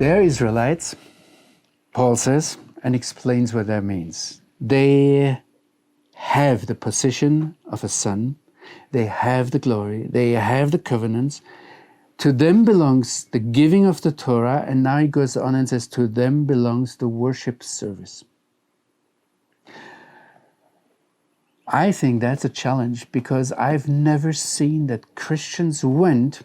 They're Israelites, Paul says, and explains what that means. They have the position of a son. They have the glory. They have the covenants. To them belongs the giving of the Torah, and now he goes on and says, to them belongs the worship service. I think that's a challenge, because I've never seen that Christians went,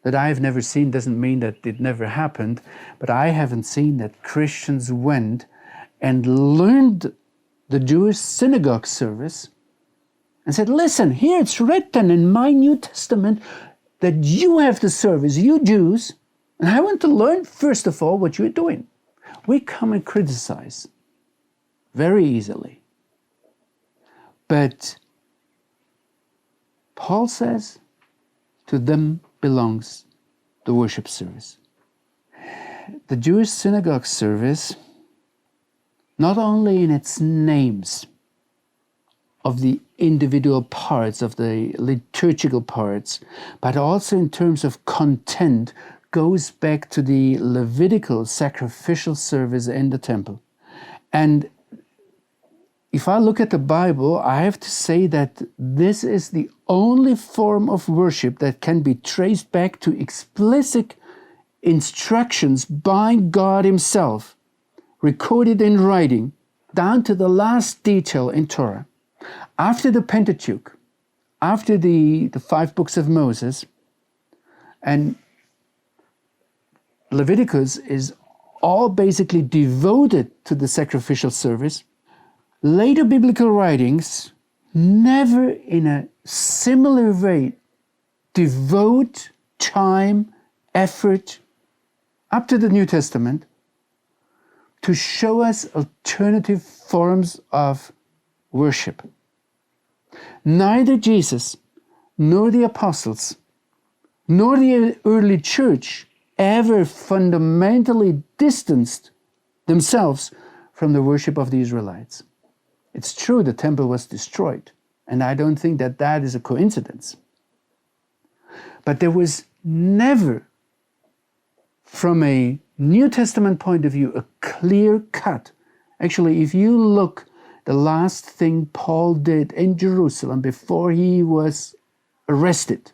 that I've never seen doesn't mean that it never happened, but I haven't seen that Christians went and learned the Jewish synagogue service and said, listen, here it's written in my New Testament that you have the service, you Jews, and I want to learn first of all what you're doing. We come and criticize very easily. But Paul says, to them belongs the worship service. The Jewish synagogue service, not only in its names of the individual parts, of the liturgical parts, but also in terms of content, goes back to the Levitical sacrificial service in the temple. And if I look at the Bible, I have to say that this is the only form of worship that can be traced back to explicit instructions by God Himself, recorded in writing, down to the last detail in Torah. After the Pentateuch, after the 5 books of Moses, and Leviticus is all basically devoted to the sacrificial service, later biblical writings never in a similar way devote time, effort, up to the New Testament, to show us alternative forms of worship. Neither Jesus, nor the apostles, nor the early church ever fundamentally distanced themselves from the worship of the Israelites. It's true the temple was destroyed, and I don't think that that is a coincidence. But there was never, from a New Testament point of view, a clear cut. Actually, if you look, the last thing Paul did in Jerusalem before he was arrested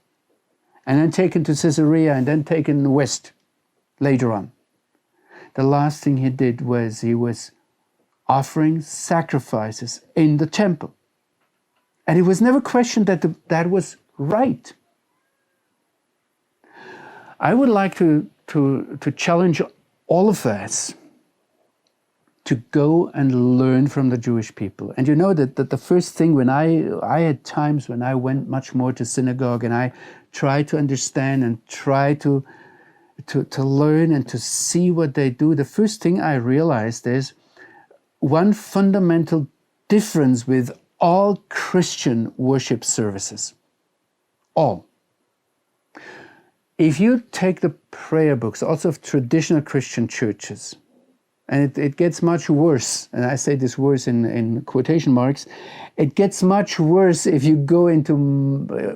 and then taken to Caesarea and then taken west later on, the last thing he did was he was offering sacrifices in the temple. And it was never questioned that that was right. I would like to challenge all of us to go and learn from the Jewish people. And you know that the first thing, when I had times when I went much more to synagogue and I tried to understand and try to learn and to see what they do, the first thing I realized is one fundamental difference with all Christian worship services. All. If you take the prayer books, also of traditional Christian churches, and it gets much worse, and I say this worse in quotation marks, it gets much worse if you go into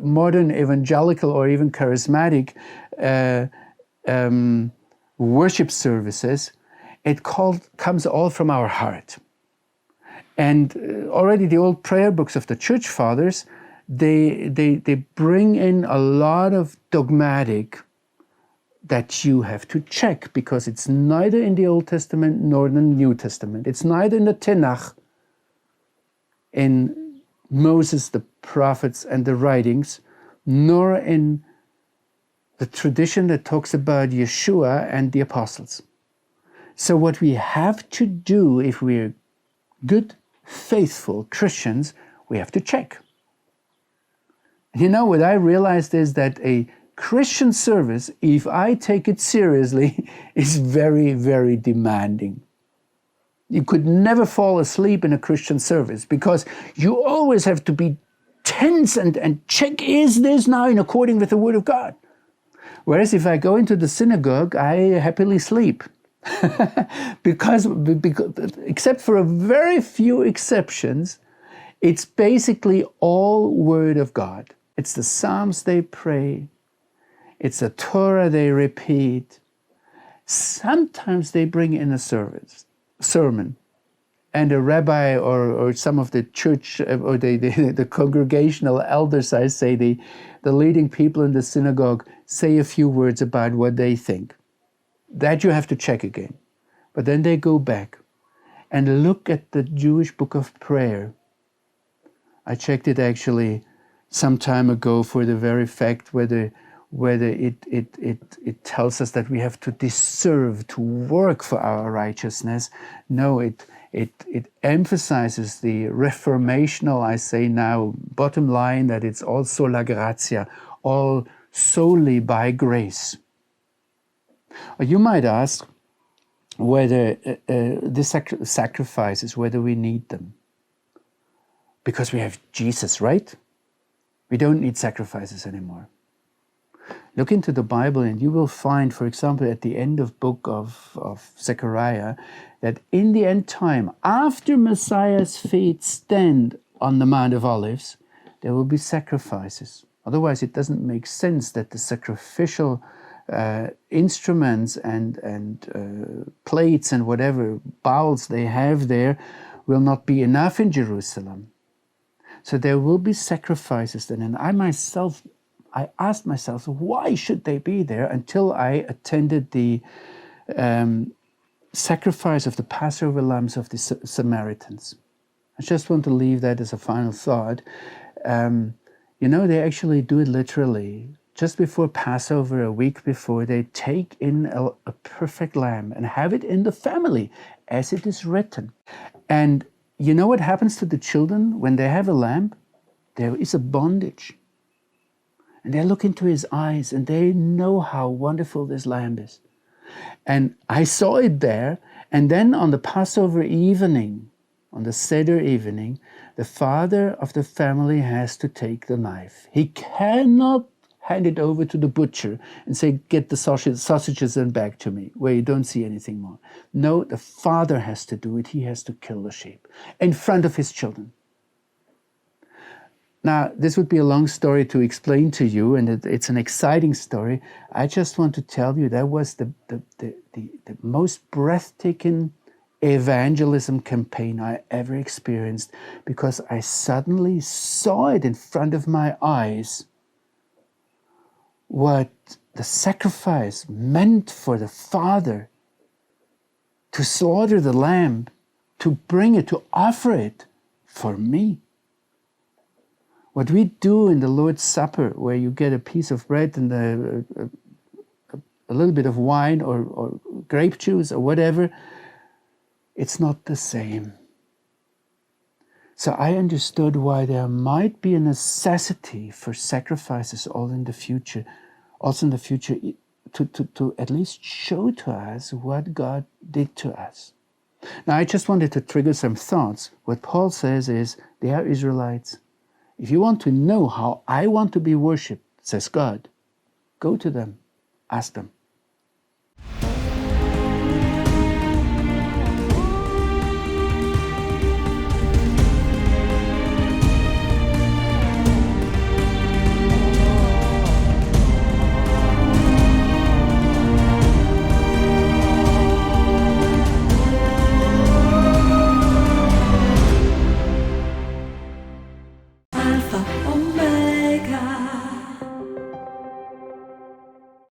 modern evangelical or even charismatic worship services. It comes all from our heart. And already the old prayer books of the church fathers, they bring in a lot of dogmatic that you have to check, because it's neither in the Old Testament nor in the New Testament. It's neither in the Tanakh, in Moses, the prophets, and the writings, nor in the tradition that talks about Yeshua and the apostles. So what we have to do, if we're good, faithful Christians, we have to check. You know, what I realized is that a Christian service, if I take it seriously, is very, very demanding. You could never fall asleep in a Christian service, because you always have to be tense and check, is this now in according with the Word of God? Whereas if I go into the synagogue, I happily sleep. because except for a very few exceptions, it's basically all Word of God. It's the Psalms they pray. It's the Torah they repeat. Sometimes they bring in a sermon, and a rabbi or some of the church or the congregational elders, I say, the leading people in the synagogue say a few words about what they think. That you have to check again. But then they go back and look at the Jewish book of prayer. I checked it actually some time ago for the very fact whether it tells us that we have to deserve to work for our righteousness. No, it emphasizes the reformational, I say now, bottom line, that it's all sola gratia, all solely by grace. Or you might ask whether the sacrifices, whether we need them. Because we have Jesus, right? We don't need sacrifices anymore. Look into the Bible and you will find, for example, at the end of book of Zechariah, that in the end time, after Messiah's feet stand on the Mount of Olives, there will be sacrifices. Otherwise, it doesn't make sense that the sacrificial instruments and plates and whatever bowls they have there will not be enough in Jerusalem. So there will be sacrifices then. And I asked myself, why should they be there, until I attended the sacrifice of the Passover lambs of the Samaritans. I just want to leave that as a final thought. They actually do it literally. Just before Passover, a week before, they take in a perfect lamb and have it in the family, as it is written. And you know what happens to the children when they have a lamb? There is a bondage. And they look into his eyes and they know how wonderful this lamb is. And I saw it there. And then on the Passover evening, on the Seder evening, the father of the family has to take the knife. He cannot hand it over to the butcher and say, get the sausages and back to me, where you don't see anything more. No, the father has to do it. He has to kill the sheep in front of his children. Now, this would be a long story to explain to you, and it's an exciting story. I just want to tell you that was the most breathtaking evangelism campaign I ever experienced, because I suddenly saw it in front of my eyes, what the sacrifice meant for the Father to slaughter the lamb, to bring it, to offer it for me. What we do in the Lord's Supper, where you get a piece of bread and a little bit of wine or grape juice or whatever, it's not the same. So I understood why there might be a necessity for sacrifices also in the future, to at least show to us what God did to us. Now, I just wanted to trigger some thoughts. What Paul says is, they are Israelites. If you want to know how I want to be worshipped, says God, go to them, ask them.